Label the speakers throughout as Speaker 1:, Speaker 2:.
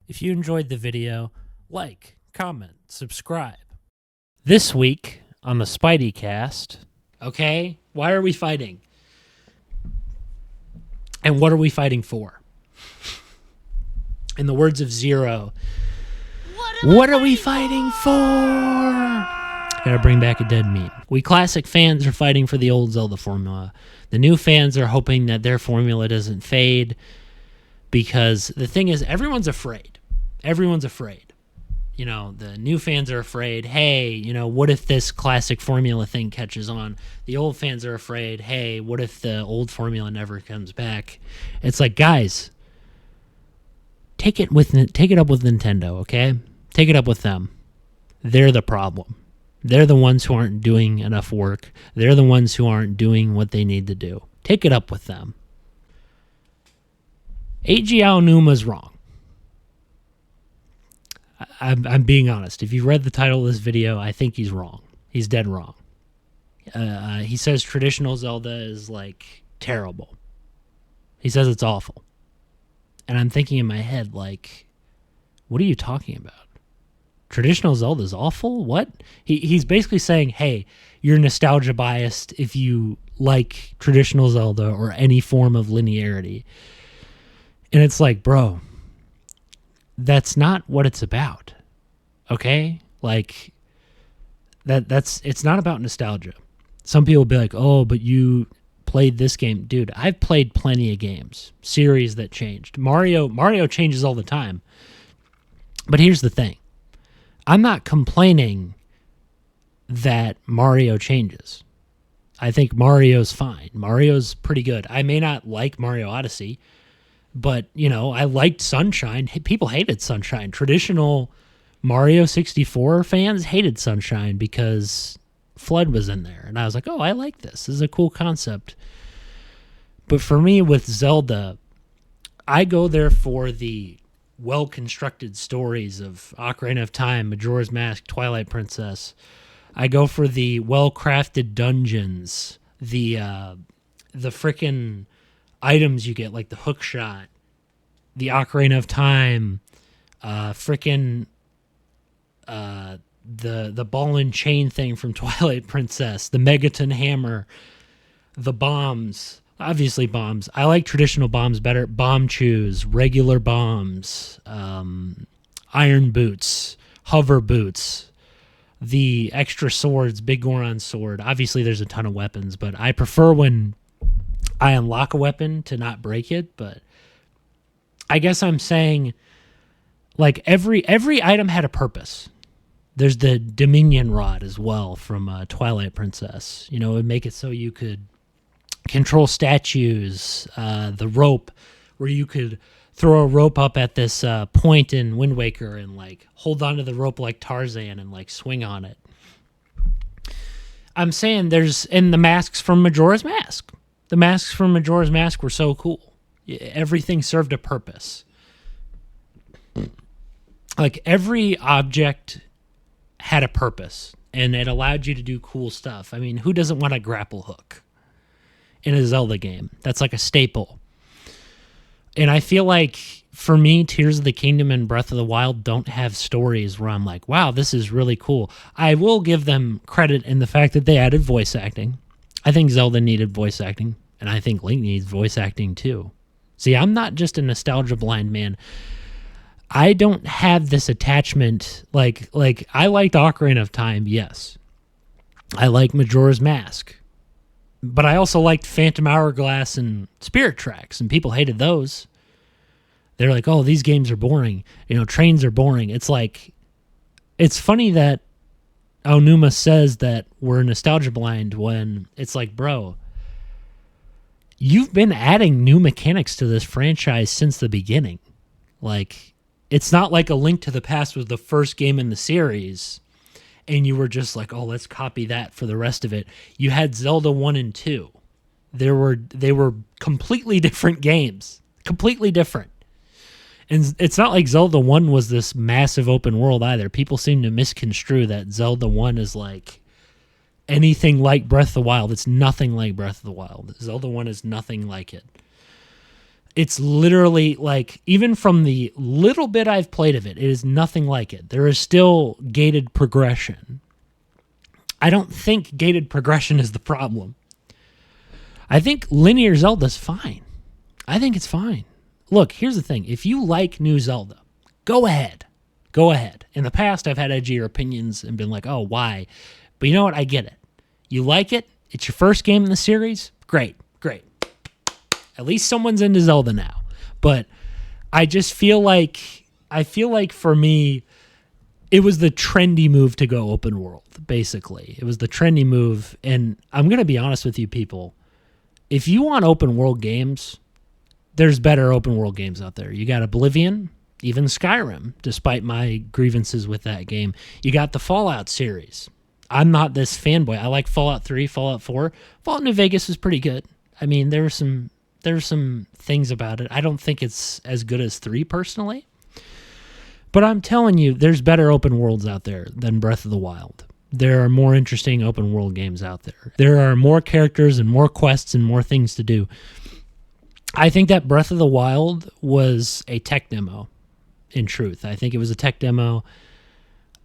Speaker 1: If you enjoyed the video, like, comment, subscribe. This week on the Spidey cast, okay, why are we fighting? And what are we fighting for? In the words of Zero, what are we fighting for? Gotta bring back a dead meme. We classic fans are fighting for the old Zelda formula. The new fans are hoping that their formula doesn't fade, because the thing is, everyone's afraid. Everyone's afraid. You know, the new fans are afraid, hey, you know, what if this classic formula thing catches on? The old fans are afraid, hey, what if the old formula never comes back? It's like, guys, take it up with Nintendo, okay? Take it up with them. They're the problem. They're the ones who aren't doing enough work. They're the ones who aren't doing what they need to do. Take it up with them. Eiji Aonuma's wrong. I'm being honest. If you read the title of this video, I think he's wrong. He's dead wrong. He says traditional Zelda is, like, terrible. He says it's awful. And I'm thinking in my head, like, what are you talking about? Traditional Zelda is awful? What? He's basically saying, hey, you're nostalgia biased if you like traditional Zelda or any form of linearity. And it's like, bro, that's not what it's about. Okay? Like, it's not about nostalgia. Some people will be like, oh, but you played this game. Dude, I've played plenty of games. Series that changed. Mario changes all the time. But here's the thing. I'm not complaining that Mario changes. I think Mario's fine. Mario's pretty good. I may not like Mario Odyssey, but, you know, I liked Sunshine. People hated Sunshine. Traditional Mario 64 fans hated Sunshine because Flood was in there. And I was like, oh, I like this. This is a cool concept. But for me, with Zelda, I go there for the well-constructed stories of Ocarina of Time, Majora's Mask, Twilight Princess. I go for the well-crafted dungeons, the frickin' items you get, like the hook shot, the Ocarina of Time, the ball and chain thing from Twilight Princess, the Megaton hammer, the bombs. Obviously bombs. I like traditional bombs better. Bomb chews, regular bombs, iron boots, hover boots, the extra swords, Big Goron sword. Obviously there's a ton of weapons, but I prefer when I unlock a weapon to not break it. But I guess I'm saying, like, every item had a purpose. There's the Dominion Rod as well from Twilight Princess. You know, it would make it so you could control statues, the rope, where you could throw a rope up at this point in Wind Waker and, like, hold onto the rope like Tarzan and, like, swing on it. I'm saying and the masks from Majora's Mask. The masks from Majora's Mask were so cool. Everything served a purpose. Like, every object had a purpose, and it allowed you to do cool stuff. I mean, who doesn't want a grapple hook in a Zelda game? That's like a staple. And I feel like, for me, Tears of the Kingdom and Breath of the Wild don't have stories where I'm like, wow, this is really cool. I will give them credit in the fact that they added voice acting. I think Zelda needed voice acting, and I think Link needs voice acting too. See, I'm not just a nostalgia blind man. I don't have this attachment. Like I liked Ocarina of Time, yes. I like Majora's Mask. But I also liked Phantom Hourglass and Spirit Tracks, and people hated those. They're like, oh, these games are boring. You know, trains are boring. It's like, it's funny that Aonuma says that we're nostalgia blind when it's like, bro, you've been adding new mechanics to this franchise since the beginning. Like, it's not like A Link to the Past was the first game in the series and you were just like, oh, let's copy that for the rest of it. You had Zelda 1 and 2. They were completely different games. Completely different. And it's not like Zelda 1 was this massive open world either. People seem to misconstrue that Zelda 1 is like anything like Breath of the Wild. It's nothing like Breath of the Wild. Zelda 1 is nothing like it. It's literally like, even from the little bit I've played of it, it is nothing like it. There is still gated progression. I don't think gated progression is the problem. I think linear Zelda's fine. I think it's fine. Look, here's the thing. If you like new Zelda, go ahead. Go ahead. In the past, I've had edgier opinions and been like, oh, why? But you know what? I get it. You like it. It's your first game in the series. Great. Great. At least someone's into Zelda now. But I just feel like, for me, it was the trendy move to go open world, basically. It was the trendy move. And I'm going to be honest with you people. If you want open world games, there's better open world games out there. You got Oblivion, even Skyrim, despite my grievances with that game. You got the Fallout series. I'm not this fanboy. I like Fallout 3, Fallout 4. Fallout New Vegas is pretty good. I mean, there's some things about it. I don't think it's as good as 3 personally. But I'm telling you, there's better open worlds out there than Breath of the Wild. There are more interesting open world games out there. There are more characters and more quests and more things to do. I think that Breath of the Wild was a tech demo, in truth. I think it was a tech demo,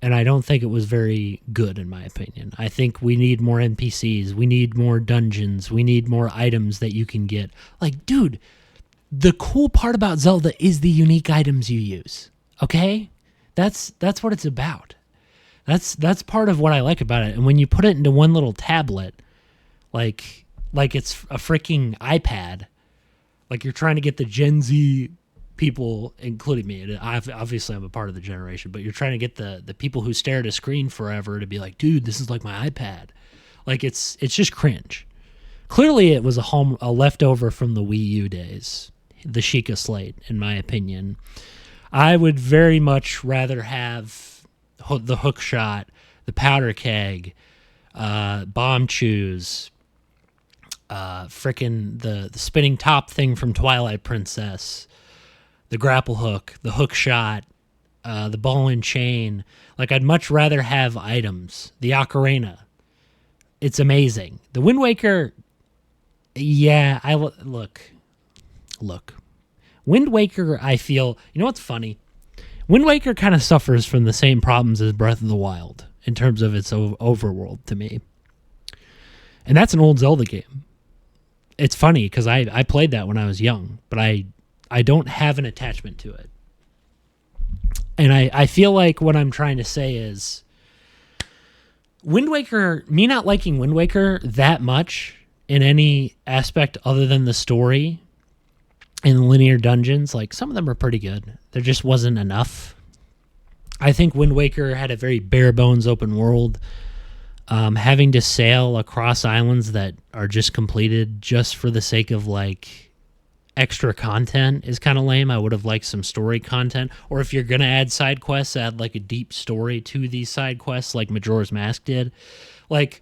Speaker 1: and I don't think it was very good, in my opinion. I think we need more NPCs. We need more dungeons. We need more items that you can get. Like, dude, the cool part about Zelda is the unique items you use, okay? That's what it's about. That's part of what I like about it. And when you put it into one little tablet, like it's a freaking iPad, like you're trying to get the Gen Z people, including me, and obviously I'm a part of the generation, but you're trying to get the people who stare at a screen forever to be like, dude, this is like my iPad. Like it's just cringe. Clearly it was a leftover from the Wii U days, the Sheikah Slate, in my opinion. I would very much rather have the hook shot, the powder keg, bomb chews, frickin' the spinning top thing from Twilight Princess, the grapple hook, the hook shot, the ball and chain. Like, I'd much rather have items. The ocarina, it's amazing. The Wind Waker, yeah, look. Wind Waker, I feel, you know what's funny? Wind Waker kind of suffers from the same problems as Breath of the Wild in terms of its overworld to me. And that's an old Zelda game. It's funny because I played that when I was young, but I don't have an attachment to it. And I feel like what I'm trying to say is Wind Waker, me not liking Wind Waker that much in any aspect other than the story and linear dungeons, like some of them are pretty good. There just wasn't enough. I think Wind Waker had a very bare bones open world. Having to sail across islands that are just completed just for the sake of like extra content is kind of lame. I would have liked some story content, or if you're gonna add side quests, add like a deep story to these side quests like Majora's Mask did. Like,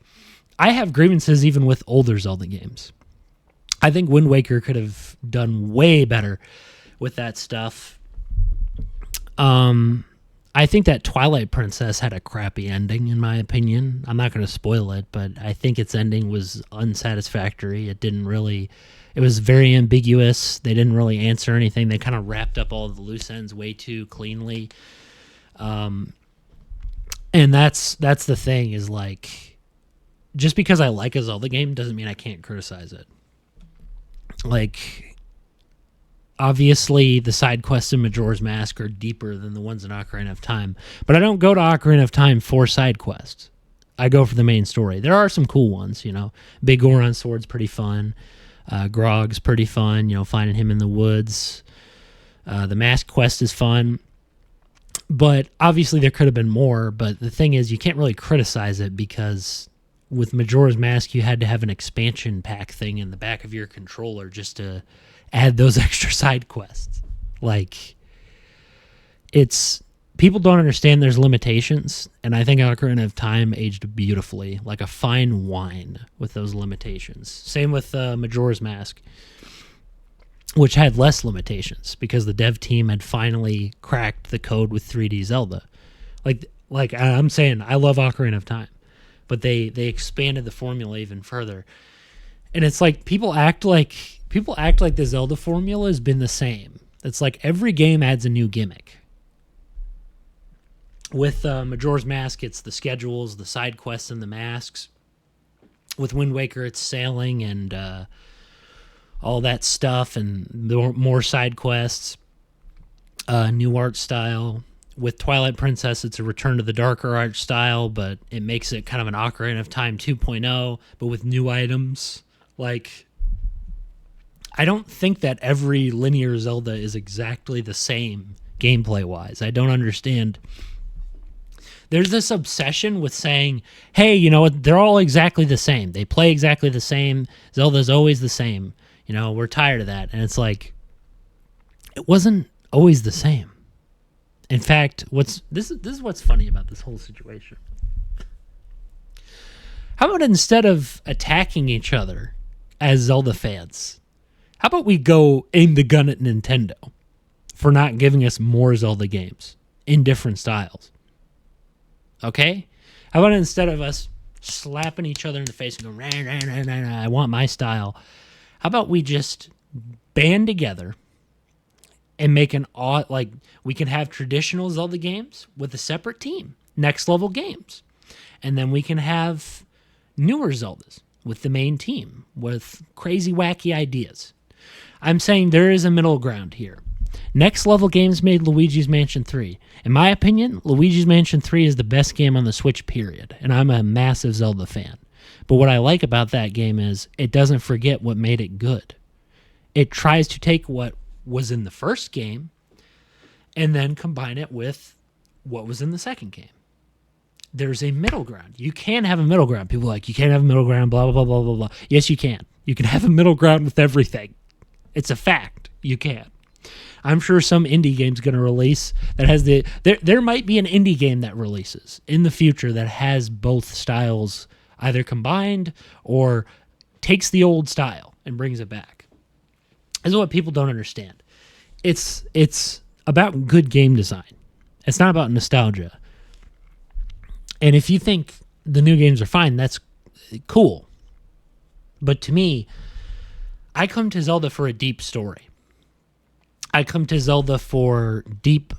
Speaker 1: I have grievances even with older Zelda games. I think Wind Waker could have done way better with that stuff. I think that Twilight Princess had a crappy ending, in my opinion. I'm not going to spoil it, but I think its ending was unsatisfactory. It was very ambiguous. They didn't really answer anything. They kind of wrapped up all the loose ends way too cleanly. And that's the thing, is like, just because I like a Zelda game doesn't mean I can't criticize it. Like, obviously the side quests in Majora's Mask are deeper than the ones in Ocarina of Time, but I don't go to Ocarina of Time for side quests. I go for the main story. There are some cool ones, you know. Big Goron Sword's pretty fun. Grog's pretty fun, you know, finding him in the woods. The Mask quest is fun. But obviously there could have been more, but the thing is, you can't really criticize it because with Majora's Mask, you had to have an expansion pack thing in the back of your controller just to add those extra side quests. Like, people don't understand there's limitations, and I think Ocarina of Time aged beautifully, like a fine wine with those limitations. Same with Majora's Mask, which had less limitations because the dev team had finally cracked the code with 3D Zelda. Like I'm saying, I love Ocarina of Time, but they expanded the formula even further. And it's like, people act like People act like the Zelda formula has been the same. It's like every game adds a new gimmick. With Majora's Mask, it's the schedules, the side quests, and the masks. With Wind Waker, it's sailing and all that stuff, and more side quests, new art style. With Twilight Princess, it's a return to the darker art style, but it makes it kind of an Ocarina of Time 2.0, but with new items. Like, I don't think that every linear Zelda is exactly the same gameplay-wise. I don't understand. There's this obsession with saying, hey, you know what, they're all exactly the same. They play exactly the same. Zelda's always the same. You know, we're tired of that. And it's like, it wasn't always the same. In fact, this is what's funny about this whole situation. How about instead of attacking each other as Zelda fans, how about we go aim the gun at Nintendo for not giving us more Zelda games in different styles? Okay? How about instead of us slapping each other in the face and going, I want my style, how about we just band together and make we can have traditional Zelda games with a separate team, next level games. And then we can have newer Zeldas with the main team with crazy, wacky ideas. I'm saying there is a middle ground here. Next level games made Luigi's Mansion 3. In my opinion, Luigi's Mansion 3 is the best game on the Switch, period. And I'm a massive Zelda fan. But what I like about that game is it doesn't forget what made it good. It tries to take what was in the first game and then combine it with what was in the second game. There's a middle ground. You can have a middle ground. People are like, you can't have a middle ground, blah, blah, blah, blah, blah, blah. Yes, you can. You can have a middle ground with everything. It's a fact. You can. I'm sure some indie game's going to release that has there might be an indie game that releases in the future that has both styles either combined or takes the old style and brings it back. This is what people don't understand. It's about good game design. It's not about nostalgia. And if you think the new games are fine, that's cool. But to me, I come to Zelda for a deep story. I come to Zelda for deep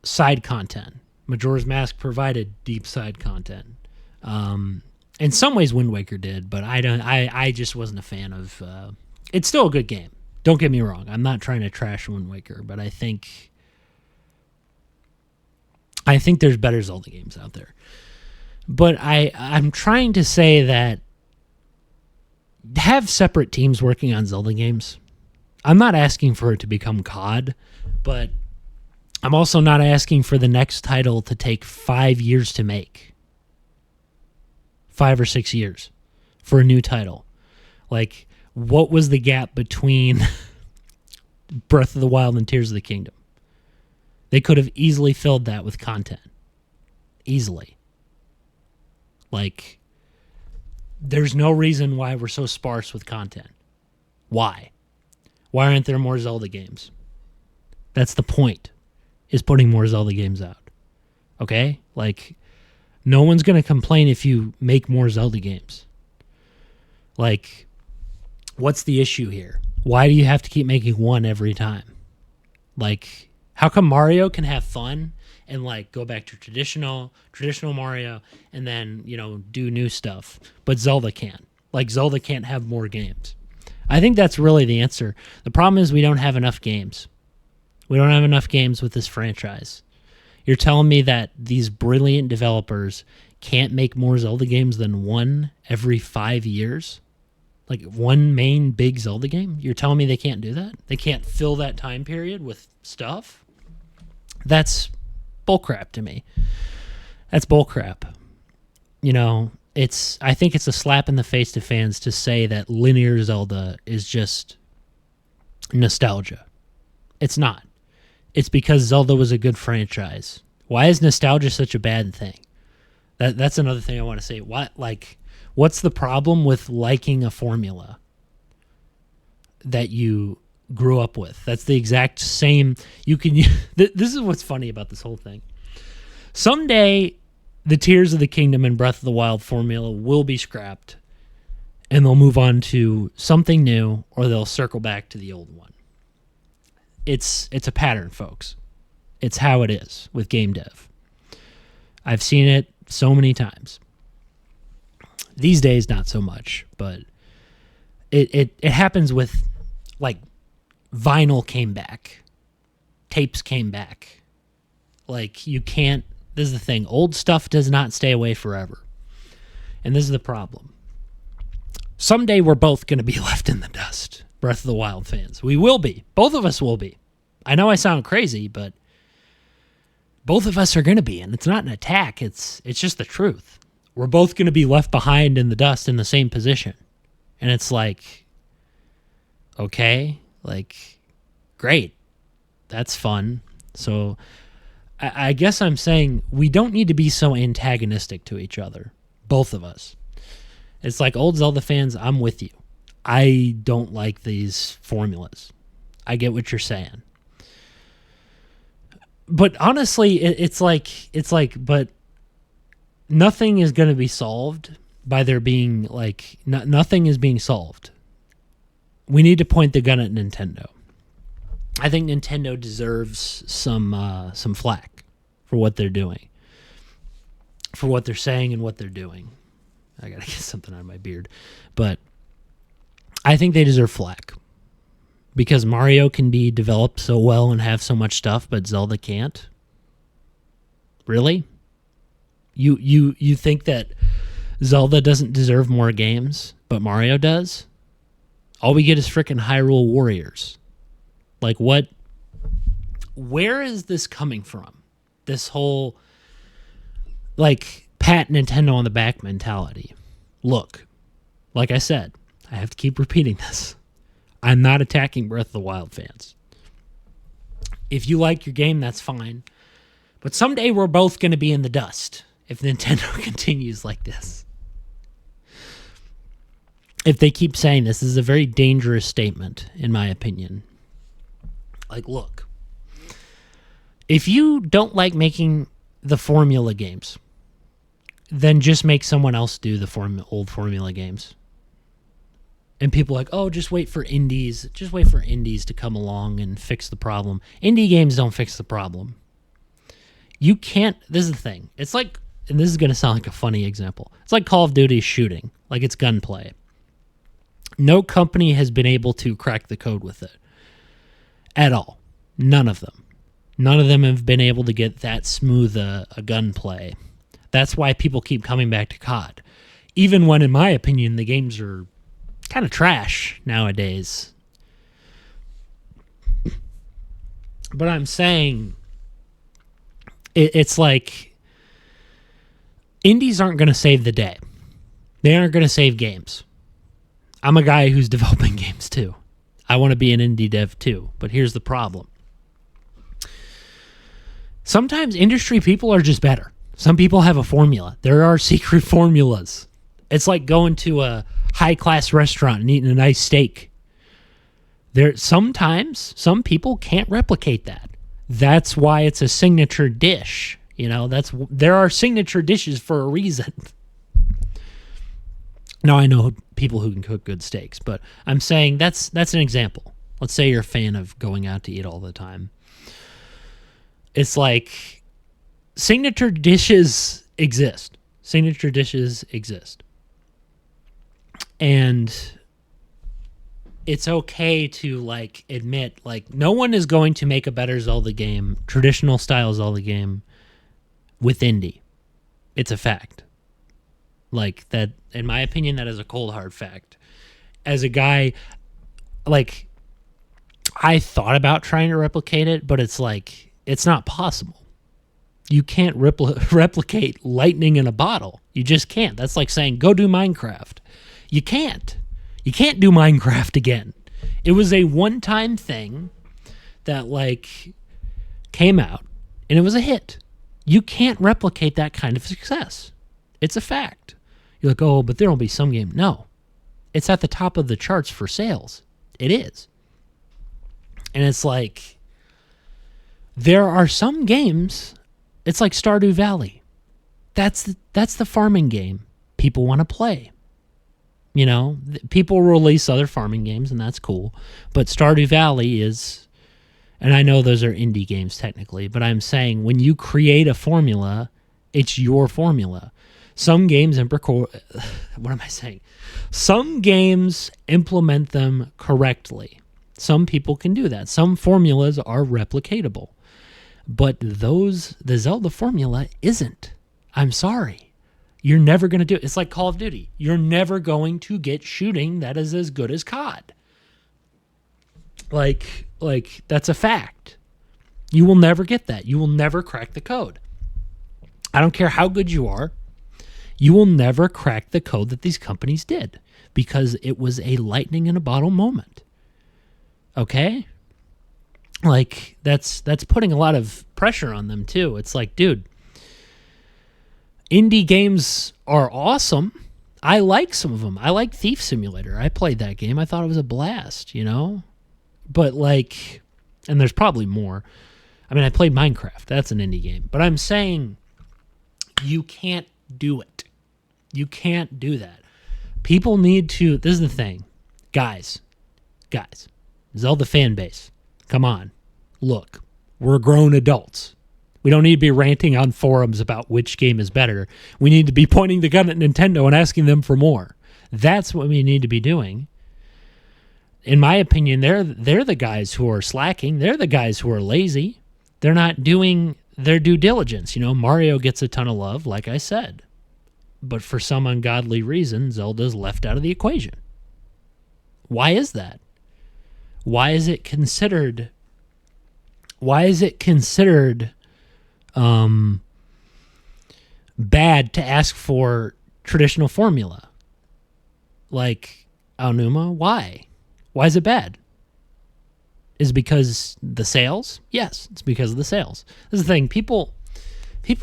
Speaker 1: side content. Majora's Mask provided deep side content. In some ways, Wind Waker did, but I just wasn't a fan of. It's still a good game. Don't get me wrong. I'm not trying to trash Wind Waker, but I think there's better Zelda games out there. But I'm trying to say that have separate teams working on Zelda games. I'm not asking for it to become COD, but I'm also not asking for the next title to take 5 years to make. 5 or 6 years for a new title. Like, what was the gap between Breath of the Wild and Tears of the Kingdom? They could have easily filled that with content. Easily. Like, there's no reason why we're so sparse with content. Why? Why aren't there more Zelda games? That's the point, is putting more Zelda games out. Okay? Like, no one's going to complain if you make more Zelda games. Like, what's the issue here? Why do you have to keep making one every time? Like, how come Mario can have fun and, like, go back to traditional Mario and then, you know, do new stuff, but Zelda can't? Like, Zelda can't have more games. I think that's really the answer. The problem is we don't have enough games. We don't have enough games with this franchise. You're telling me that these brilliant developers can't make more Zelda games than one every 5 years? Like one main big Zelda game? You're telling me they can't do that? They can't fill that time period with stuff? That's bullcrap to me. That's bullcrap. You know, I think it's a slap in the face to fans to say that linear Zelda is just nostalgia. It's not. It's because Zelda was a good franchise. Why is nostalgia such a bad thing? That's another thing I want to say. What's the problem with liking a formula that you grew up with? That's the exact same. You can. This is what's funny about this whole thing. Someday, the Tears of the Kingdom and Breath of the Wild formula will be scrapped, and they'll move on to something new, or they'll circle back to the old one. It's a pattern, folks. It's how it is with game dev. I've seen it so many times. These days, not so much, but it happens with, like, vinyl came back. Tapes came back. Like, you can't, this is the thing, old stuff does not stay away forever. And this is the problem. Someday we're both going to be left in the dust, Breath of the Wild fans. We will be. Both of us will be. I know I sound crazy, but both of us are going to be, and it's not an attack. It's just the truth. We're both going to be left behind in the dust in the same position. And it's like, okay, like, great. That's fun. So I guess I'm saying we don't need to be so antagonistic to each other, both of us. It's like, old Zelda fans, I'm with you. I don't like these formulas. I get what you're saying. But honestly, it's like, but nothing is going to be solved by there being, like, nothing is being solved. We need to point the gun at Nintendo. I think Nintendo deserves some flack for what they're doing, for what they're saying and what they're doing. I gotta get something on my beard, but I think they deserve flack because Mario can be developed so well and have so much stuff, but Zelda can't. Really? You think that Zelda doesn't deserve more games, but Mario does? All we get is frickin' Hyrule Warriors. Like, what? Where is this coming from? This whole, like, pat Nintendo on the back mentality. Look, like I said, I have to keep repeating this. I'm not attacking Breath of the Wild fans. If you like your game, that's fine. But someday we're both going to be in the dust if Nintendo continues like this. If they keep saying this is a very dangerous statement, in my opinion. Like, look, if you don't like making the formula games, then just make someone else do the old formula games. And people are like, oh, just wait for indies. Just wait for indies to come along and fix the problem. Indie games don't fix the problem. You can't, this is the thing. It's like, and this is going to sound like a funny example. It's like Call of Duty shooting, like it's gunplay. No company has been able to crack the code with it. At all. None of them. None of them have been able to get that smooth a gunplay. That's why people keep coming back to COD. Even when, in my opinion, the games are kind of trash nowadays. But I'm saying, it's like, indies aren't going to save the day. They aren't going to save games. I'm a guy who's developing games too. I want to be an indie dev too. But here's the problem. Sometimes industry people are just better. Some people have a formula. There are secret formulas. It's like going to a high-class restaurant and eating a nice steak. Sometimes some people can't replicate that. That's why it's a signature dish. You know, there are signature dishes for a reason. Now, I know people who can cook good steaks, but I'm saying that's an example. Let's say you're a fan of going out to eat all the time. It's like signature dishes exist. Signature dishes exist. And it's okay to, like, admit, like, no one is going to make a better Zelda game, traditional style Zelda game, with indie. It's a fact. Like, that, in my opinion, that is a cold, hard fact. As a guy, like, I thought about trying to replicate it, but it's like, it's not possible. You can't replicate lightning in a bottle. You just can't. That's like saying, go do Minecraft. You can't. You can't do Minecraft again. It was a one-time thing that, like, came out, and it was a hit. You can't replicate that kind of success. It's a fact. You're like, oh, but there will be some game. No. It's at the top of the charts for sales. It is. And it's like, there are some games, it's like Stardew Valley. That's the farming game people want to play. You know, people release other farming games, and that's cool. But Stardew Valley is, and I know those are indie games technically, but I'm saying when you create a formula, it's your formula. Some games what am I saying? Some games implement them correctly. Some people can do that. Some formulas are replicatable. But the Zelda formula isn't. I'm sorry. You're never going to do it. It's like Call of Duty. You're never going to get shooting that is as good as COD. Like that's a fact. You will never get that. You will never crack the code. I don't care how good you are. You will never crack the code that these companies did because it was a lightning in a bottle moment. Okay? Like that's putting a lot of pressure on them too. It's like, dude, indie games are awesome. I like some of them. I like Thief Simulator. I played that game. I thought it was a blast, you know? But like, and there's probably more. I mean, I played Minecraft. That's an indie game. But I'm saying you can't do it. You can't do that. People need to, this is the thing. Guys, Zelda fan base, come on. Look, we're grown adults. We don't need to be ranting on forums about which game is better. We need to be pointing the gun at Nintendo and asking them for more. That's what we need to be doing. In my opinion, they're the guys who are slacking. They're the guys who are lazy. They're not doing their due diligence. You know, Mario gets a ton of love, like I said. But for some ungodly reason, Zelda's left out of the equation. Why is that? Why is it considered bad to ask for traditional formula? Like Aonuma, why? Why is it bad? Is it because the sales? Yes, it's because of the sales. This is the thing. People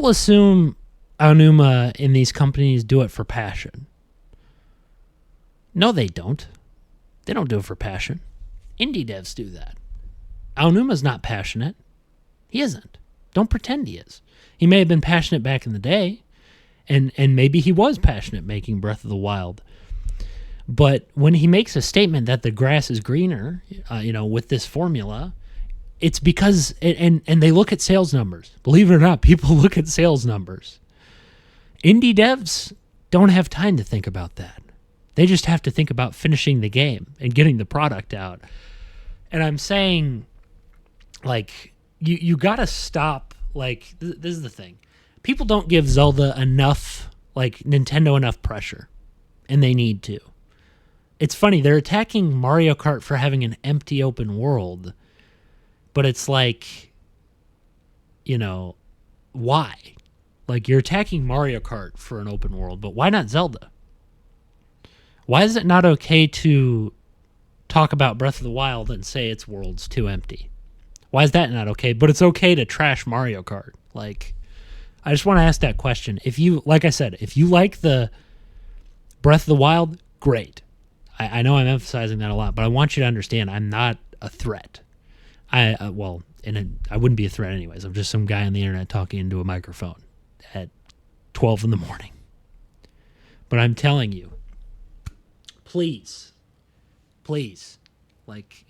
Speaker 1: assume Aonuma in these companies do it for passion. No, they don't. They don't do it for passion. Indie devs do that. Aonuma's not passionate. He isn't. Don't pretend he is. He may have been passionate back in the day, and maybe he was passionate making Breath of the Wild. But when he makes a statement that the grass is greener, with this formula, it's because, and they look at sales numbers. Believe it or not, people look at sales numbers. Indie devs don't have time to think about that. They just have to think about finishing the game and getting the product out. And I'm saying, like, you got to stop. Like, this is the thing. People don't give Zelda enough, like, Nintendo enough pressure. And they need to. It's funny. They're attacking Mario Kart for having an empty open world. But it's like, why? Like, you're attacking Mario Kart for an open world, but why not Zelda? Why is it not okay to talk about Breath of the Wild and say its world's too empty? Why is that not okay? But it's okay to trash Mario Kart. Like, I just want to ask that question. If you, like I said, if you like the Breath of the Wild, great. I know I'm emphasizing that a lot, but I want you to understand I'm not a threat. I wouldn't be a threat anyways. I'm just some guy on the internet talking into a microphone at 12 in the morning. But I'm telling you, please, like,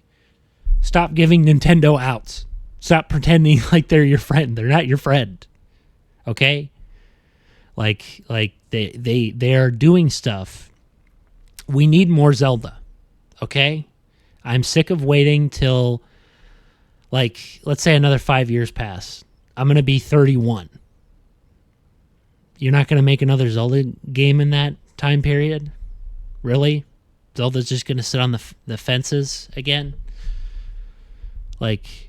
Speaker 1: stop giving Nintendo outs. Stop pretending like they're your friend. They're not your friend. Okay? Like they are doing stuff. We need more Zelda. Okay? I'm sick of waiting till, like, let's say another 5 years pass. I'm going to be 31. You're not going to make another Zelda game in that time period? Really? Zelda's just going to sit on the fences again? Like,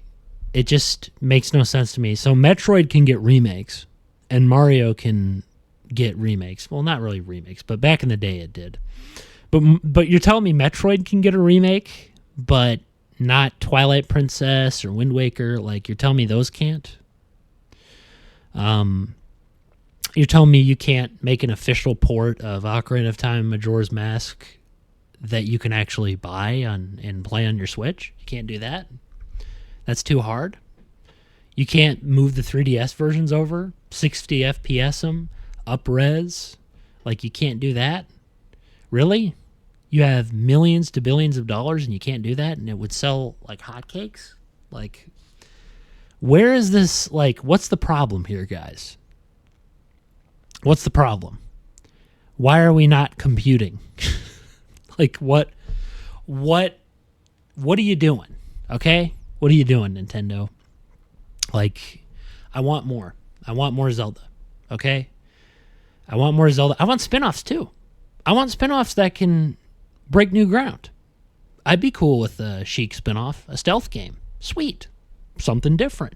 Speaker 1: it just makes no sense to me. So Metroid can get remakes, and Mario can get remakes. Well, not really remakes, but back in the day it did. But you're telling me Metroid can get a remake, but not Twilight Princess or Wind Waker? Like, you're telling me those can't? You're telling me you can't make an official port of Ocarina of Time and Majora's Mask that you can actually buy and play on your Switch? You can't do that? That's too hard? You can't move the 3DS versions over? 60 FPS them? Up res? Like, you can't do that? Really? You have millions to billions of dollars and you can't do that, and it would sell like hotcakes? Like, where is this? Like, what's the problem here, guys? What's the problem? Why are we not computing? Like, what are you doing? Okay? What are you doing, Nintendo? Like, I want more. I want more Zelda. Okay? I want more Zelda. I want spin-offs too. I want spin-offs that can break new ground. I'd be cool with a Sheik spin-off, a stealth game. Sweet. Something different.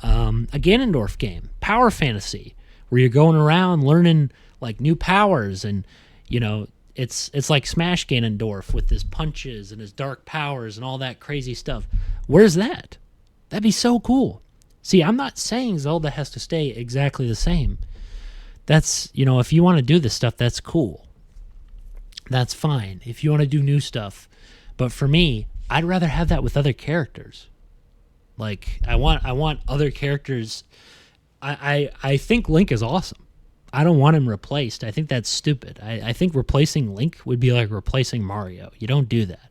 Speaker 1: A Ganondorf game, power fantasy, where you're going around learning like new powers, and you know, it's like Smash Ganondorf with his punches and his dark powers and all that crazy stuff. Where's that? That'd be so cool. See, I'm not saying Zelda has to stay exactly the same. That's, you know, if you want to do this stuff, that's cool. That's fine. If you want to do new stuff. But for me, I'd rather have that with other characters. Like, I want other characters. I think Link is awesome. I don't want him replaced. I think that's stupid. I think replacing Link would be like replacing Mario. You don't do that.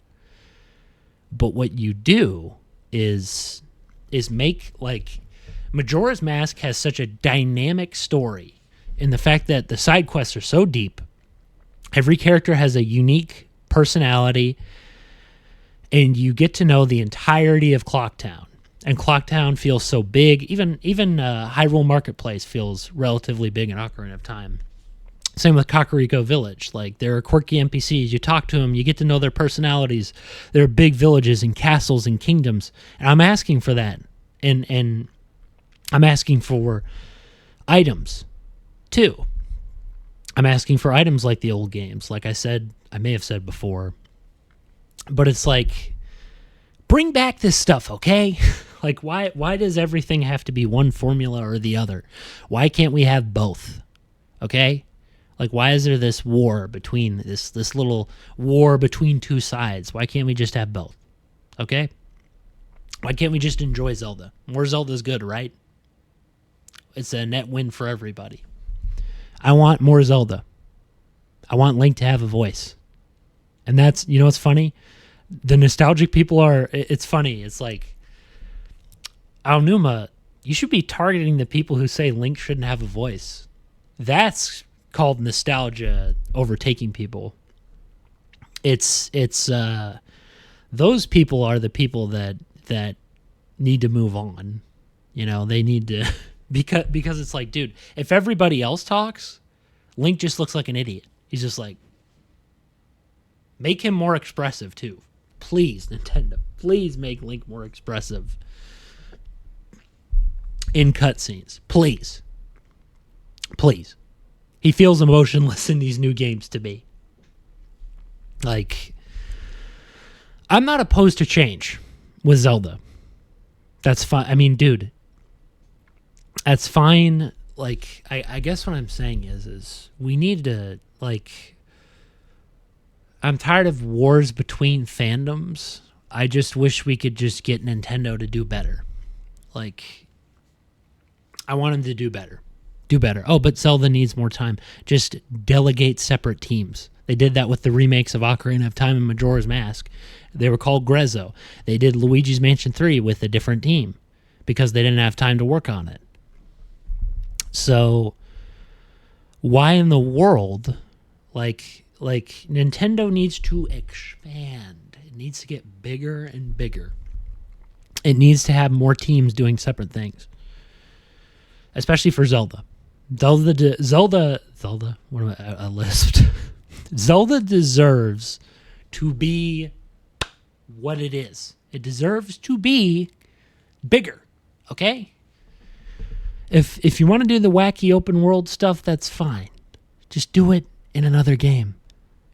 Speaker 1: But what you do is make, like, Majora's Mask has such a dynamic story in the fact that the side quests are so deep. Every character has a unique personality, and you get to know the entirety of Clocktown. And Clocktown feels so big. Even Hyrule Marketplace feels relatively big in Ocarina of Time. Same with Kakariko Village. Like, there are quirky NPCs. You talk to them, you get to know their personalities. There are big villages and castles and kingdoms. And I'm asking for that. And I'm asking for items, too. I'm asking for items like the old games. Like I said, I may have said before. But it's like, bring back this stuff, okay? Like, why does everything have to be one formula or the other? Why can't we have both? Okay? Like, why is there this war between this little war between two sides? Why can't we just have both? Okay? Why can't we just enjoy Zelda? More Zelda's good, right? It's a net win for everybody. I want more Zelda. I want Link to have a voice. And that's, you know what's funny? The nostalgic people are, it's funny. It's like, Aonuma, you should be targeting the people who say Link shouldn't have a voice. That's called nostalgia overtaking people. It's those people are the people that need to move on. You know, they need to, because it's like, dude, if everybody else talks, Link just looks like an idiot. He's just like, make him more expressive too. Please, Nintendo, please make Link more expressive in cutscenes. Please. Please. He feels emotionless in these new games to me. Like, I'm not opposed to change with Zelda. That's fine. I mean, dude, that's fine. Like, I guess what I'm saying is we need to, like, I'm tired of wars between fandoms. I just wish we could just get Nintendo to do better. Like, I want them to do better. Do better. Oh, but Zelda needs more time. Just delegate separate teams. They did that with the remakes of Ocarina of Time and Majora's Mask. They were called Grezzo. They did Luigi's Mansion 3 with a different team because they didn't have time to work on it. So, why in the world, like Nintendo needs to expand. It needs to get bigger and bigger. It needs to have more teams doing separate things. Especially for Zelda. Zelda, what am I lisped? Zelda deserves to be what it is. It deserves to be bigger, okay? If you want to do the wacky open world stuff, that's fine. Just do it in another game.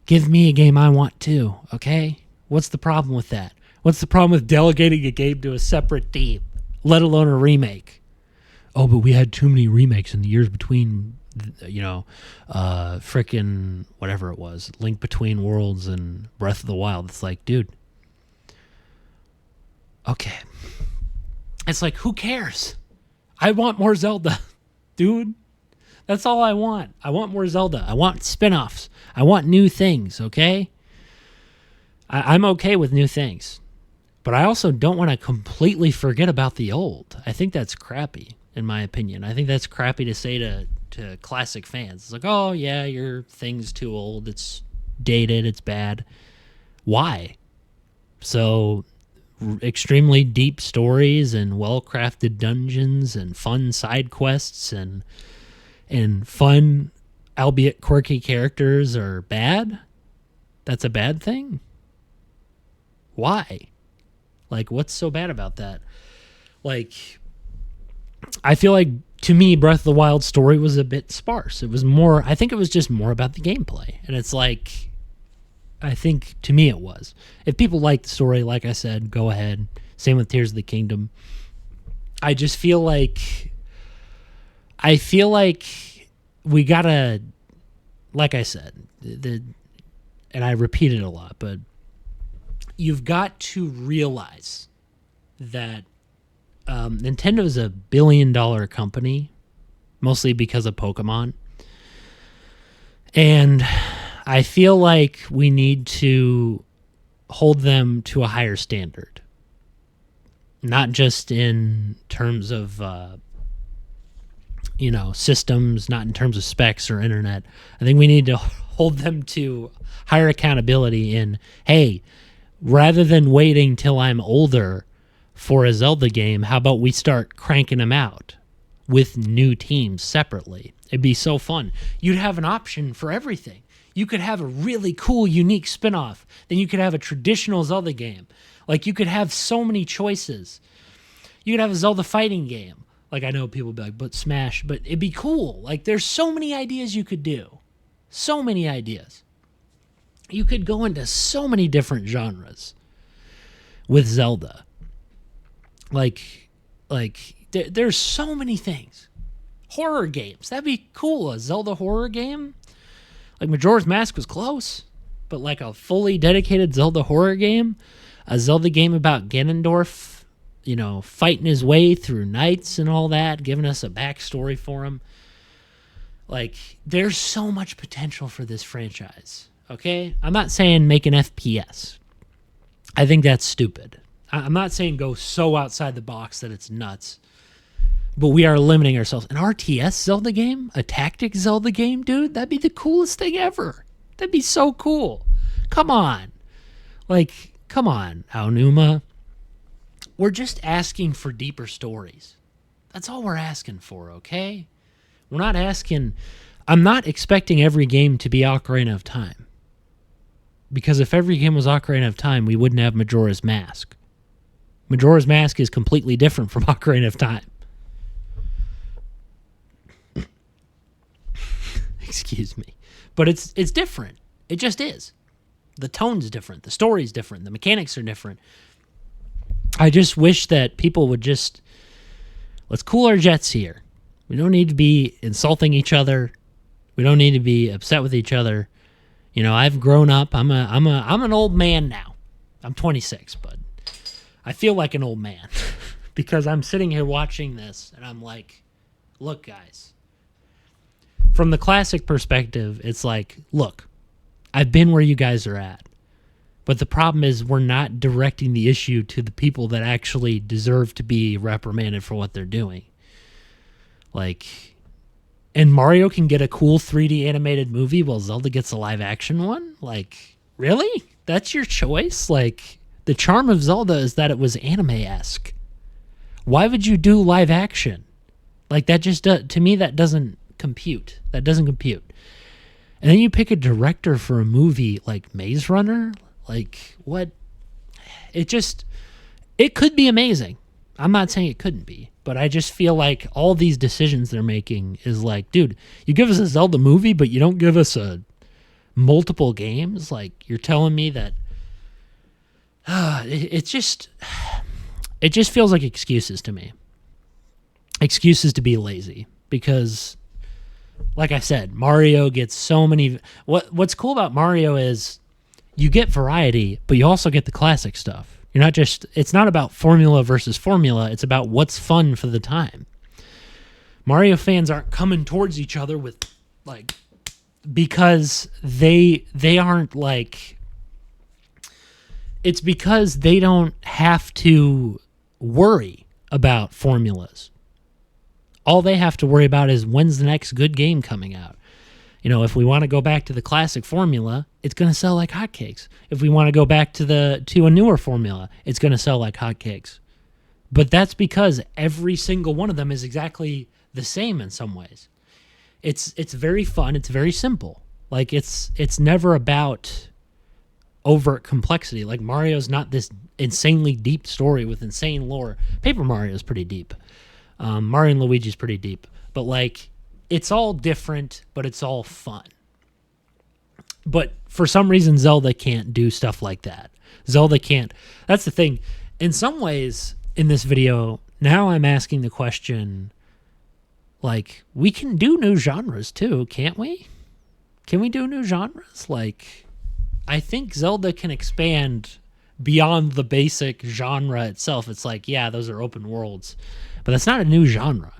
Speaker 1: Give me a game I want too, okay? What's the problem with that? What's the problem with delegating a game to a separate team, let alone a remake? Oh, but we had too many remakes in the years between, you know, frickin' whatever it was, Link Between Worlds and Breath of the Wild. It's like, dude, okay. It's like, who cares? I want more Zelda, dude. That's all I want. I want more Zelda. I want spin-offs. I want new things, okay? I'm okay with new things, but I also don't want to completely forget about the old. I think that's crappy, in my opinion. I think that's crappy to say to classic fans. It's like, oh, yeah, your thing's too old. It's dated. It's bad. Why? So extremely deep stories and well-crafted dungeons and fun side quests and fun, albeit quirky characters are bad? That's a bad thing? Why? Like, what's so bad about that? Like, I feel like, to me, Breath of the Wild story was a bit sparse. It was more, I think it was just more about the gameplay. And it's like, I think, to me, it was. If people like the story, like I said, go ahead. Same with Tears of the Kingdom. I just feel like, we gotta, like I said, and I repeat it a lot, but you've got to realize that Nintendo is a billion-dollar company, mostly because of Pokemon. And I feel like we need to hold them to a higher standard. Not just in terms of, systems, not in terms of specs or internet. I think we need to hold them to higher accountability in, hey, rather than waiting till I'm older for a Zelda game, how about we start cranking them out with new teams separately? It'd be so fun. You'd have an option for everything. You could have a really cool, unique spin-off. Then you could have a traditional Zelda game. Like, you could have so many choices. You could have a Zelda fighting game. Like, I know people would be like, but Smash. But it'd be cool. Like, there's so many ideas you could do. So many ideas. You could go into so many different genres with Zelda. Like there's so many things. Horror games. That'd be cool. A Zelda horror game. Like, Majora's Mask was close. But like a fully dedicated Zelda horror game. A Zelda game about Ganondorf, fighting his way through nights and all that. Giving us a backstory for him. Like, there's so much potential for this franchise. Okay? I'm not saying make an FPS. I think that's stupid. I'm not saying go so outside the box that it's nuts. But we are limiting ourselves. An RTS Zelda game? A tactic Zelda game, dude? That'd be the coolest thing ever. That'd be so cool. Come on. Come on, Aonuma. We're just asking for deeper stories. That's all we're asking for, okay? We're not asking... I'm not expecting every game to be Ocarina of Time. Because if every game was Ocarina of Time, we wouldn't have Majora's Mask. Majora's Mask is completely different from Ocarina of Time. Excuse me. But it's different. It just is. The tone's different. The story's different. The mechanics are different. I just wish that people would just... Let's cool our jets here. We don't need to be insulting each other. We don't need to be upset with each other. I've grown up. I'm an old man now. I'm 26, but I feel like an old man because I'm sitting here watching this and I'm like, look, guys. From the classic perspective, it's like, look, I've been where you guys are at. But the problem is we're not directing the issue to the people that actually deserve to be reprimanded for what they're doing. And Mario can get a cool 3D animated movie while Zelda gets a live action one? Really? That's your choice? The charm of Zelda is that it was anime-esque. Why would you do live action? That just, to me, that doesn't compute. That doesn't compute. And then you pick a director for a movie like Maze Runner? What? It could be amazing. I'm not saying it couldn't be. But I just feel like all these decisions they're making is dude, you give us a Zelda movie, but you don't give us multiple games? You're telling me that... it just feels like excuses to me. Excuses to be lazy. Because, like I said, Mario gets so many... What's cool about Mario is you get variety, but you also get the classic stuff. You're not just... It's not about formula versus formula. It's about what's fun for the time. Mario fans aren't coming towards each other with, because they aren't It's because they don't have to worry about formulas. All they have to worry about is when's the next good game coming out. You know, if we want to go back to the classic formula, it's going to sell like hotcakes. If we want to go back to a newer formula, it's going to sell like hotcakes. But that's because every single one of them is exactly the same in some ways. It's very fun. It's very simple. Like it's never about overt complexity. Like Mario's not this insanely deep story with insane lore. Paper Mario's pretty deep. Mario and Luigi's pretty deep. But like it's all different, but it's all fun. But for some reason, Zelda can't do stuff like that. Zelda can't. That's the thing. In some ways, in this video, now I'm asking the question, like, we can do new genres too, can't we? Can we do new genres? Like, I think Zelda can expand beyond the basic genre itself. It's like, yeah, those are open worlds, but that's not a new genre.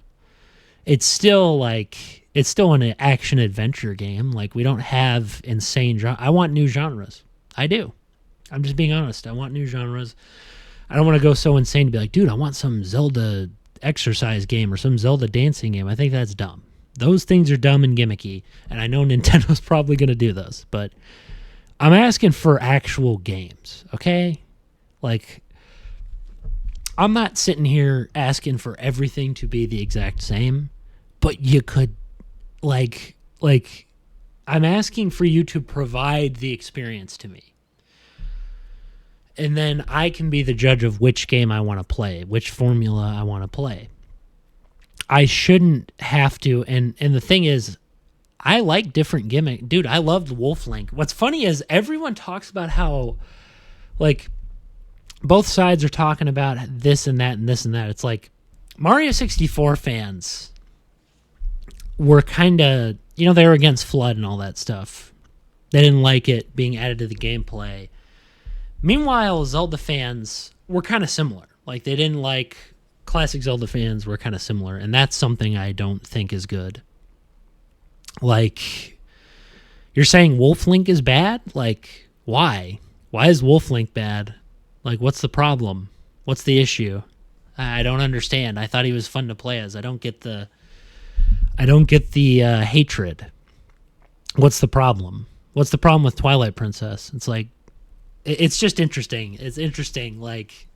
Speaker 1: It's still an action adventure game. Like, we don't have insane genre. I want new genres. I do. I'm just being honest. I want new genres. I don't want to go so insane to be like, dude, I want some Zelda exercise game or some Zelda dancing game. I think that's dumb. Those things are dumb and gimmicky, and I know Nintendo's probably going to do those, but I'm asking for actual games, okay? Like, I'm not sitting here asking for everything to be the exact same, but you could, like, I'm asking for you to provide the experience to me. And then I can be the judge of which game I want to play, which formula I want to play. I shouldn't have to, and the thing is, I like different gimmicks. Dude, I loved Wolf Link. What's funny is everyone talks about how, like, both sides are talking about this and that and this and that. It's like, Mario 64 fans were kind of, you know, they were against Flood and all that stuff. They didn't like it being added to the gameplay. Meanwhile, Zelda fans were kind of similar. Like, they didn't like Classic Zelda fans were kind of similar, and that's something I don't think is good. Like, you're saying Wolf Link is bad? Like, why? Why is Wolf Link bad? Like, what's the problem? What's the issue? I don't understand. I thought he was fun to play as. I don't get the hatred. What's the problem? What's the problem with Twilight Princess? It's like, it's just interesting. It's interesting. Like,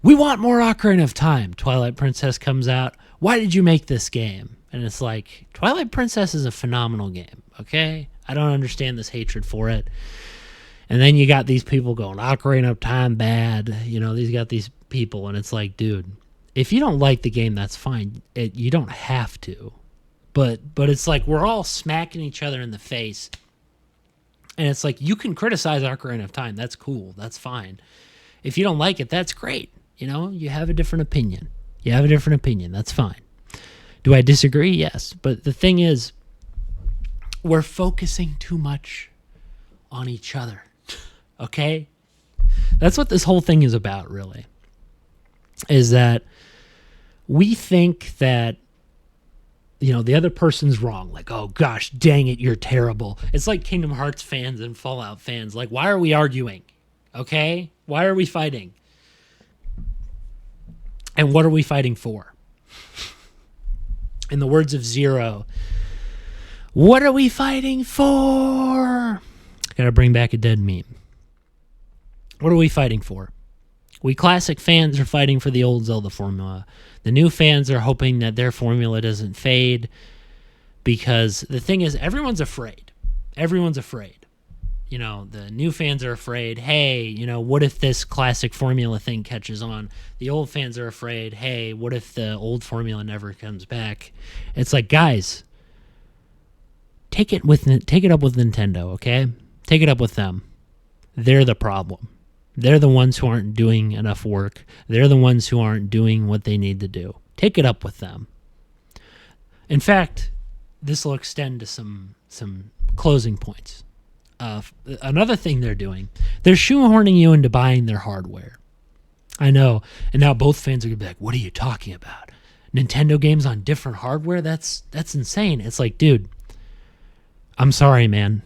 Speaker 1: we want more Ocarina of Time. Twilight Princess comes out. Why did you make this game? And it's like, Twilight Princess is a phenomenal game, okay? I don't understand this hatred for it. And then you got these people going, Ocarina of Time bad. You know, these got these people, and it's like, dude, if you don't like the game, that's fine. You don't have to. But it's like we're all smacking each other in the face. And it's like, you can criticize Ocarina of Time. That's cool. That's fine. If you don't like it, that's great. You know, you have a different opinion. That's fine. Do I disagree? Yes. But the thing is, we're focusing too much on each other. Okay? That's what this whole thing is about, really. Is that we think that, you know, the other person's wrong. Like, oh gosh, dang it, you're terrible. It's like Kingdom Hearts fans and Fallout fans. Like, why are we arguing? Okay? Why are we fighting? And what are we fighting for? In the words of Zero, what are we fighting for? Gotta bring back a dead meme. What are we fighting for? We classic fans are fighting for the old Zelda formula. The new fans are hoping that their formula doesn't fade, because the thing is, everyone's afraid. Everyone's afraid. You know, the new fans are afraid, hey, you know, what if this classic formula thing catches on? The old fans are afraid, hey, what if the old formula never comes back? It's like, guys, take it up with Nintendo, okay? Take it up with them. They're the problem. They're the ones who aren't doing enough work. They're the ones who aren't doing what they need to do. Take it up with them. In fact, this will extend to some closing points. Another thing they're doing, they're shoehorning you into buying their hardware. I know, and now both fans are going to be like, what are you talking about? Nintendo games on different hardware? That's insane. It's like, dude, I'm sorry, man.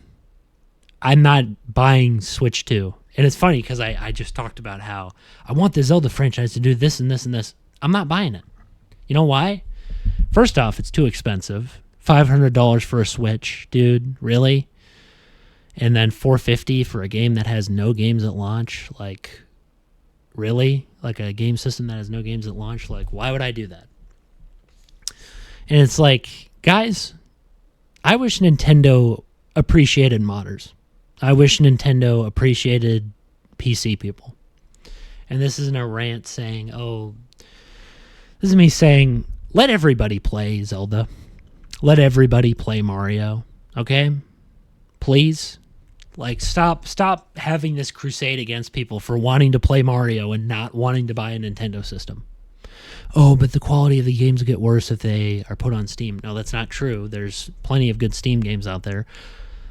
Speaker 1: I'm not buying Switch 2. And it's funny because I just talked about how I want the Zelda franchise to do this and this and this. I'm not buying it. You know why? First off, it's too expensive. $500 for a Switch, dude. Really? And then $450 for a game that has no games at launch. Like, really? Like a game system that has no games at launch? Like, why would I do that? And it's like, guys, I wish Nintendo appreciated modders. I wish Nintendo appreciated PC people. And this isn't a rant saying, this is me saying, let everybody play Zelda. Let everybody play Mario. Okay? Please. Like, stop having this crusade against people for wanting to play Mario and not wanting to buy a Nintendo system. Oh, but the quality of the games will get worse if they are put on Steam. No, that's not true. There's plenty of good Steam games out there.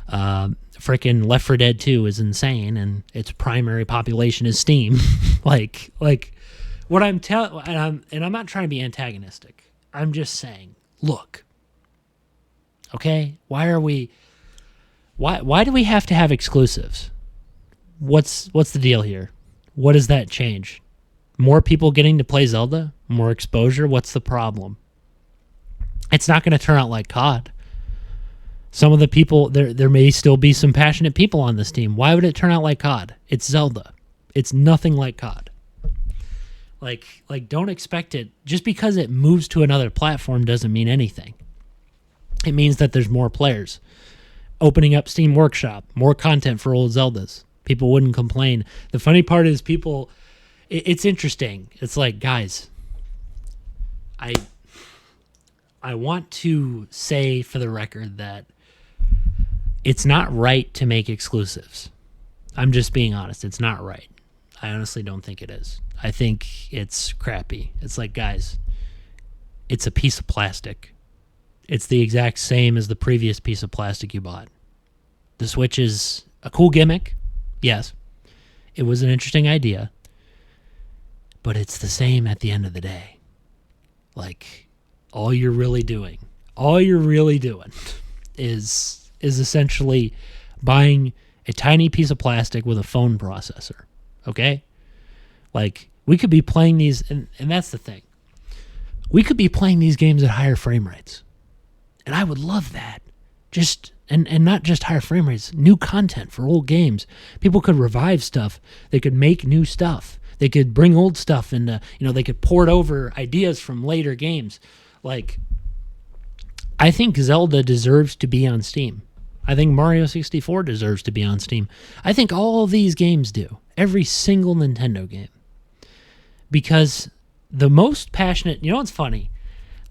Speaker 1: Frickin' Left 4 Dead 2 is insane, and its primary population is Steam. like what I'm telling, and I'm not trying to be antagonistic. I'm just saying, look, okay, why do we have to have exclusives? What's the deal here? What does that change? More people getting to play Zelda? More exposure? What's the problem? It's not going to turn out like COD. Some of the people, there may still be some passionate people on this team. Why would it turn out like COD? It's Zelda. It's nothing like COD. Like don't expect it. Just because it moves to another platform doesn't mean anything. It means that there's more players. Opening up Steam Workshop, more content for old Zeldas. People wouldn't complain. The funny part is people, it's interesting. It's like, guys, I want to say for the record that it's not right to make exclusives. I'm just being honest. It's not right. I honestly don't think it is. I think it's crappy. It's like, guys, it's a piece of plastic. It's the exact same as the previous piece of plastic you bought. The Switch is a cool gimmick. Yes. It was an interesting idea. But it's the same at the end of the day. Like, all you're really doing is essentially buying a tiny piece of plastic with a phone processor. Okay? Like, we could be playing these, and that's the thing. We could be playing these games at higher frame rates. And I would love that. Just, and not just higher frame rates, new content for old games. People could revive stuff. They could make new stuff. They could bring old stuff into, they could port over ideas from later games. Like, I think Zelda deserves to be on Steam. I think Mario 64 deserves to be on Steam. I think all of these games do. Every single Nintendo game. Because the most passionate, what's funny?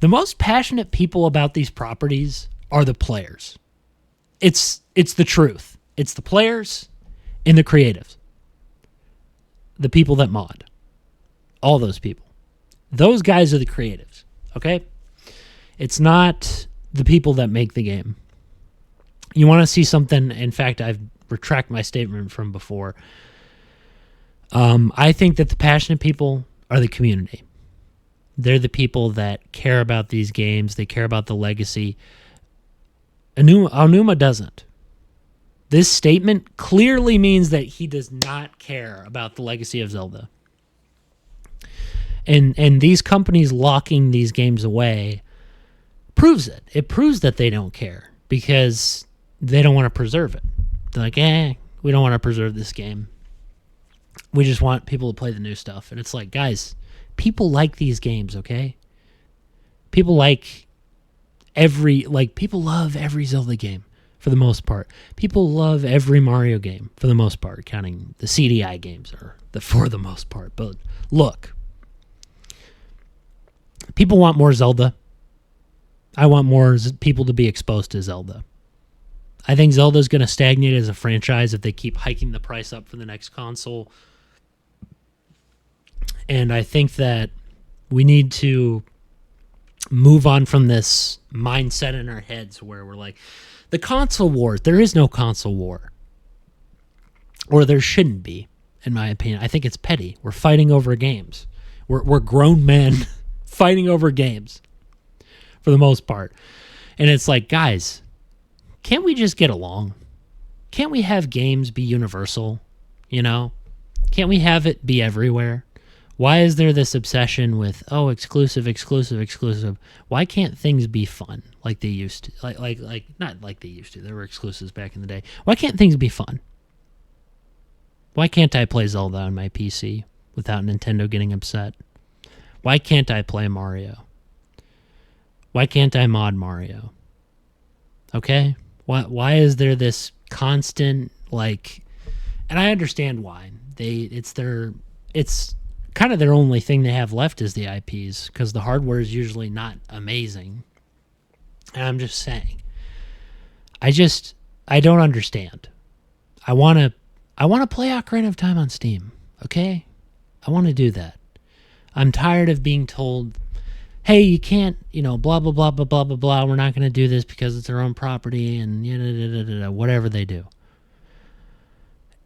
Speaker 1: The most passionate people about these properties are the players. It's the truth. It's the players and the creatives. The people that mod. All those people. Those guys are the creatives. Okay? It's not the people that make the game. You want to see something, in fact, I've retract my statement from before. I think that the passionate people are the community. They're the people that care about these games. They care about the legacy. Aonuma doesn't. This statement clearly means that he does not care about the legacy of Zelda. And these companies locking these games away proves it. It proves that they don't care because they don't want to preserve it. They're like, we don't want to preserve this game. We just want people to play the new stuff. And it's like, guys, people like these games, okay? People people love every Zelda game for the most part. People love every Mario game for the most part, counting the CDI games for the most part. But look, people want more Zelda. I want more people to be exposed to Zelda. I think Zelda's going to stagnate as a franchise if they keep hiking the price up for the next console. And I think that we need to move on from this mindset in our heads where we're like, the console wars, there is no console war. Or there shouldn't be, in my opinion. I think it's petty. We're fighting over games. We're grown men fighting over games for the most part. And it's like, guys, can't we just get along? Can't we have games be universal? you know? Can't we have it be everywhere? Why is there this obsession with, oh, exclusive, exclusive, exclusive? Why can't things be fun like they used to? Like not like they used to. There were exclusives back in the day. Why can't things be fun? Why can't I play Zelda on my PC without Nintendo getting upset? Why can't I play Mario? Why can't I mod Mario? Okay? Why is there this constant, like... And I understand why. It's kind of their only thing they have left is the IPs, because the hardware is usually not amazing. And I'm just saying. I don't understand. I want to play Ocarina of Time on Steam, okay? I want to do that. I'm tired of being told, hey, you can't, blah, blah, blah, blah, blah, blah, blah. We're not going to do this because it's our own property and whatever they do.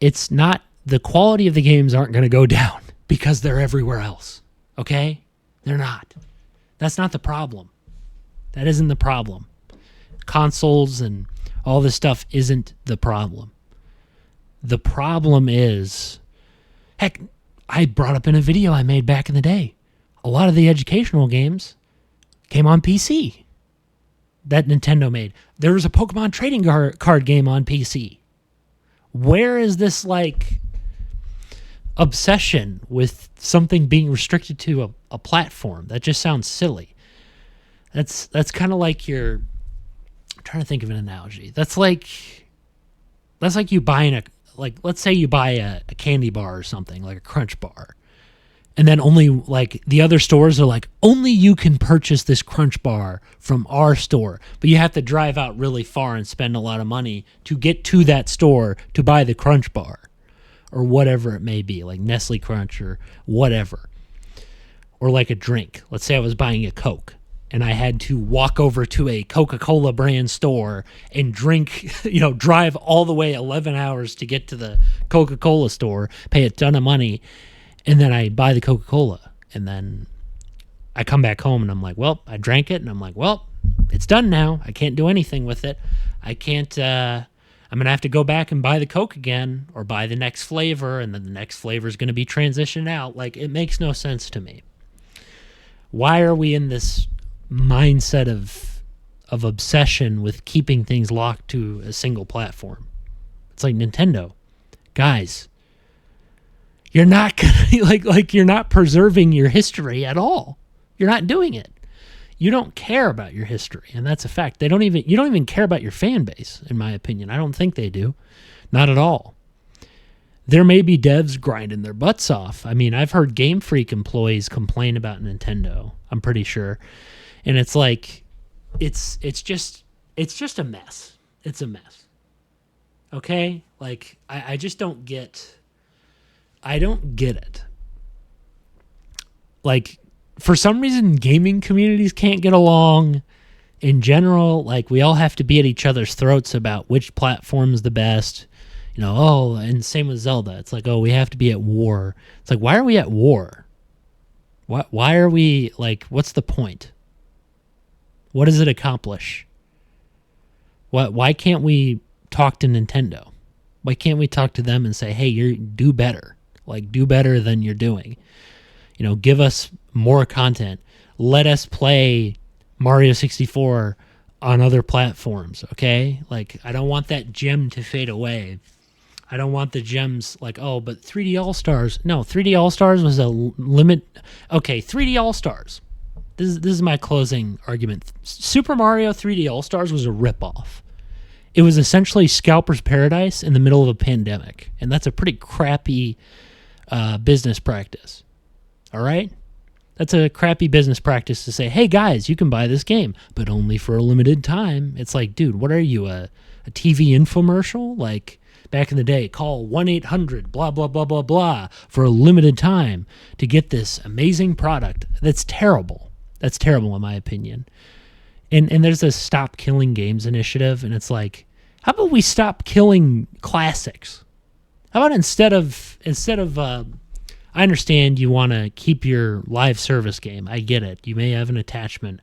Speaker 1: It's not, the quality of the games aren't going to go down because they're everywhere else, okay? They're not. That's not the problem. That isn't the problem. Consoles and all this stuff isn't the problem. The problem is, heck, I brought up in a video I made back in the day, a lot of the educational games came on PC that Nintendo made. There was a Pokemon trading card game on PC. Where is this, like, obsession with something being restricted to a platform? That just sounds silly. That's kind of like I'm trying to think of an analogy. That's like you buying let's say you buy a candy bar or something, like a Crunch Bar, and then only, like, the other stores are like, only you can purchase this Crunch Bar from our store, but you have to drive out really far and spend a lot of money to get to that store to buy the Crunch Bar, or whatever it may be, like Nestle Crunch or whatever. Or like a drink. Let's say I was buying a Coke, and I had to walk over to a Coca-Cola brand store and drink, drive all the way 11 hours to get to the Coca-Cola store, pay a ton of money, and then I buy the Coca-Cola. And then I come back home and I'm like, well, I drank it, and I'm like, well, it's done now. I can't do anything with it. I can't, I'm going to have to go back and buy the Coke again, or buy the next flavor, and then the next flavor is going to be transitioned out. Like, it makes no sense to me. Why are we in this mindset of obsession with keeping things locked to a single platform? It's like, Nintendo, guys, you're not gonna, like you're not preserving your history at all. You're not doing it. You don't care about your history, and that's a fact. You don't even care about your fan base, in my opinion. I don't think they do. Not at all. There may be devs grinding their butts off. I mean, I've heard Game Freak employees complain about Nintendo, I'm pretty sure. And it's like, it's just a mess. It's a mess. Okay? Like, I just don't get it. Like, for some reason, gaming communities can't get along. In general, like, we all have to be at each other's throats about which platform's the best. And same with Zelda. It's like, we have to be at war. It's like, why are we at war? Why are we, like, what's the point? What does it accomplish? Why can't we talk to Nintendo? Why can't we talk to them and say, hey, do better. Like, do better than you're doing. Give us more content. Let us play Mario 64 on other platforms, okay? Like, I don't want that gem to fade away. I don't want the gems like, but 3D All-Stars. No, 3D All-Stars was a limit. Okay, 3D All-Stars. This is my closing argument. Super Mario 3D All-Stars was a ripoff. It was essentially Scalper's Paradise in the middle of a pandemic, and that's a pretty crappy business practice. All right? That's a crappy business practice to say, hey, guys, you can buy this game, but only for a limited time. It's like, dude, what are you, a TV infomercial? Like, back in the day, call 1-800 blah, blah, blah, blah, blah for a limited time to get this amazing product. That's terrible. That's terrible, in my opinion. And there's a Stop Killing Games initiative, and it's like, how about we stop killing classics? How about instead of I understand you want to keep your live service game. I get it. You may have an attachment.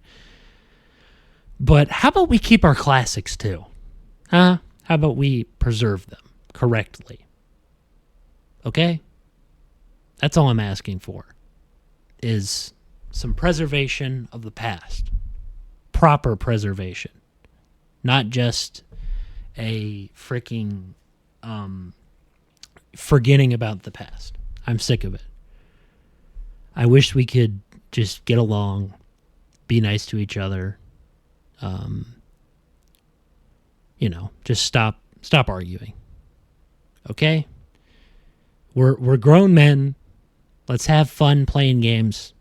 Speaker 1: But how about we keep our classics too? Huh? How about we preserve them correctly? Okay? That's all I'm asking for, is some preservation of the past. Proper preservation. Not just a freaking forgetting about the past. I'm sick of it. I wish we could just get along, be nice to each other. Just stop arguing. Okay? We're grown men. Let's have fun playing games.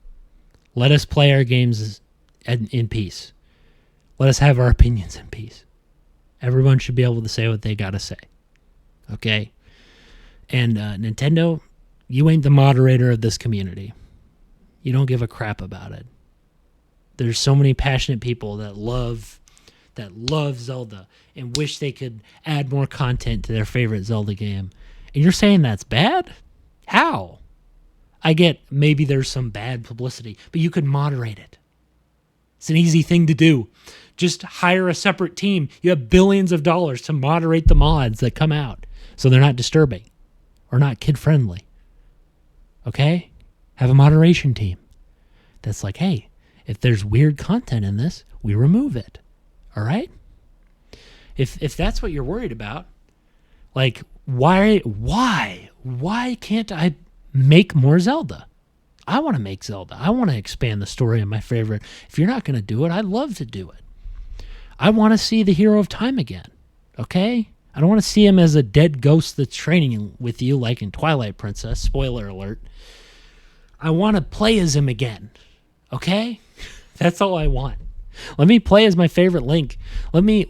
Speaker 1: Let us play our games in peace. Let us have our opinions in peace. Everyone should be able to say what they got to say. Okay? And Nintendo, you ain't the moderator of this community. You don't give a crap about it. There's so many passionate people that love Zelda and wish they could add more content to their favorite Zelda game. And you're saying that's bad? How? I get maybe there's some bad publicity, but you could moderate it. It's an easy thing to do. Just hire a separate team. You have billions of dollars to moderate the mods that come out so they're not disturbing or not kid-friendly. Okay? Have a moderation team that's like, hey, if there's weird content in this, we remove it. All right? If that's what you're worried about, like, why can't I make more Zelda? I want to make Zelda. I want to expand the story of my favorite. If you're not going to do it, I'd love to do it. I want to see the hero of time again. Okay? I don't want to see him as a dead ghost that's training with you like in Twilight Princess. Spoiler alert. I want to play as him again. Okay? That's all I want. Let me play as my favorite Link. Let me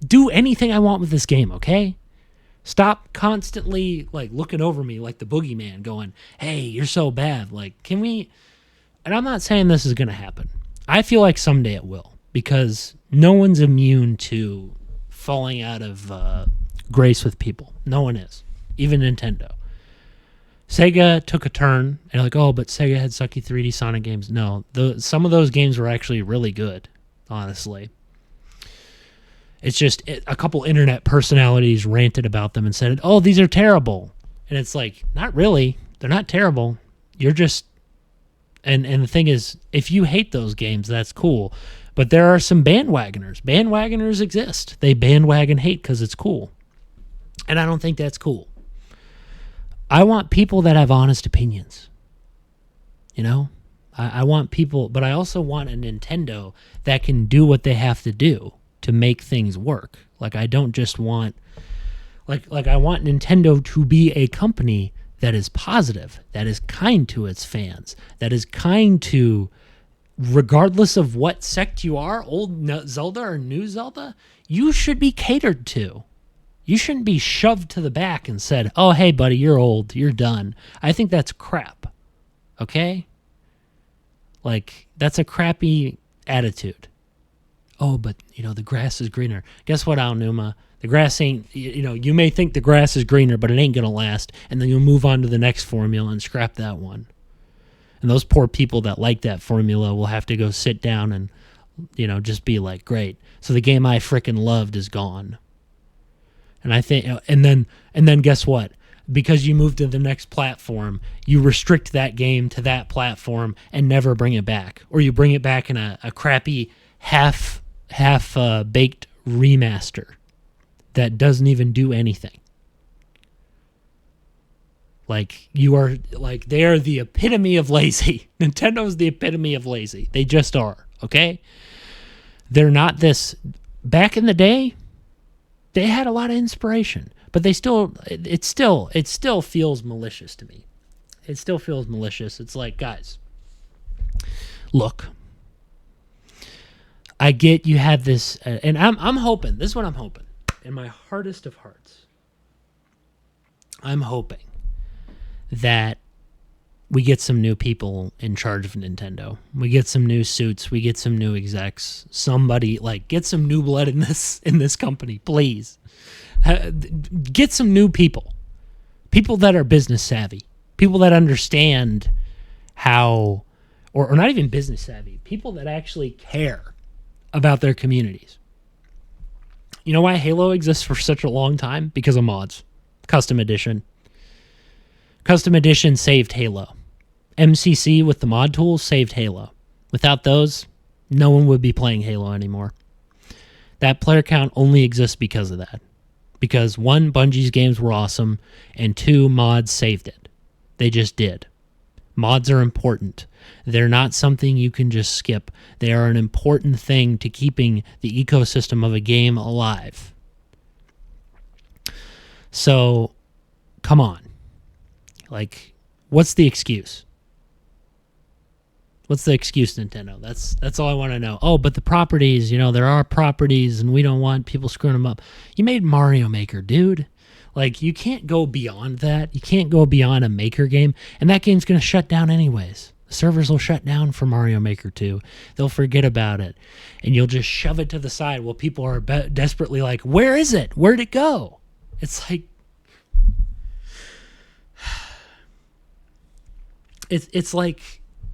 Speaker 1: do anything I want with this game, okay? Stop constantly like looking over me like the boogeyman going, hey, you're so bad. Like, can we... And I'm not saying this is going to happen. I feel like someday it will, because no one's immune to falling out of grace with people. No one is. Even Nintendo. Sega took a turn, and like, oh, but Sega had sucky 3D Sonic games. No, some of those games were actually really good, honestly. It's just a couple internet personalities ranted about them and said, oh, these are terrible. And it's like, not really. They're not terrible. You're just... And the thing is, if you hate those games, that's cool. But there are some bandwagoners. Bandwagoners exist. They bandwagon hate because it's cool. And I don't think that's cool. I want people that have honest opinions. You know? I want people, but I also want a Nintendo that can do what they have to do to make things work. Like, I don't just want... Like I want Nintendo to be a company that is positive, that is kind to its fans, that is kind to... Regardless of what sect you are, old Zelda or new Zelda, you should be catered to. You shouldn't be shoved to the back and said, oh, hey, buddy, you're old. You're done. I think that's crap. Okay? Like, that's a crappy attitude. Oh, but, the grass is greener. Guess what, Aonuma? The grass ain't, you may think the grass is greener, but it ain't going to last. And then you'll move on to the next formula and scrap that one. And those poor people that like that formula will have to go sit down and, just be like, great. So the game I frickin' loved is gone. And I think, and then guess what? Because you move to the next platform, you restrict that game to that platform and never bring it back. Or you bring it back in a crappy half baked remaster that doesn't even do anything. Like, you are, like, they are the epitome of lazy. Nintendo's the epitome of lazy. They just are, okay? They're not this... Back in the day, they had a lot of inspiration, but it still feels malicious to me. It still feels malicious. It's like, guys, look, I get you have this, and I'm hoping, this is what I'm hoping, in my hardest of hearts, I'm hoping that we get some new people in charge of Nintendo. We get some new suits. We get some new execs. Somebody, like, get some new blood in this company, please. Get some new people. People that are business savvy. People that understand how, or not even business savvy. People that actually care about their communities. You know why Halo exists for such a long time? Because of mods. Custom edition. Custom Edition saved Halo. MCC with the mod tools saved Halo. Without those, no one would be playing Halo anymore. That player count only exists because of that. Because one, Bungie's games were awesome, and two, mods saved it. They just did. Mods are important. They're not something you can just skip. They are an important thing to keeping the ecosystem of a game alive. So, come on. Like, what's the excuse? What's the excuse, Nintendo? That's all I want to know. Oh, but the properties, there are properties and we don't want people screwing them up. You made Mario Maker, dude. Like, you can't go beyond that. You can't go beyond a Maker game. And that game's going to shut down anyways. The servers will shut down for Mario Maker 2. They'll forget about it. And you'll just shove it to the side while people are desperately like, where is it? Where'd it go? It's like...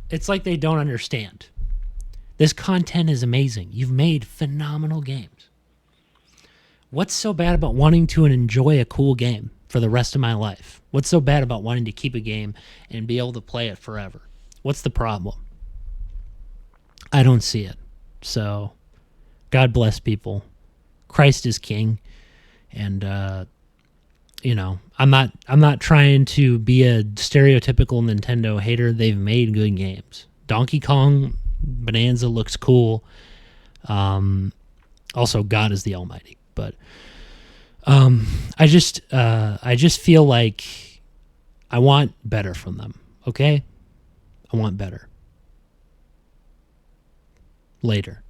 Speaker 1: It's like they don't understand. This content is amazing. You've made phenomenal games. What's so bad about wanting to enjoy a cool game for the rest of my life? What's so bad about wanting to keep a game and be able to play it forever? What's the problem? I don't see it. So, God bless people. Christ is king. And, I'm not trying to be a stereotypical Nintendo hater. They've made good games. Donkey Kong Bonanza looks cool. Also, God is the Almighty. But I just feel like I want better from them. Okay, I want better. Later.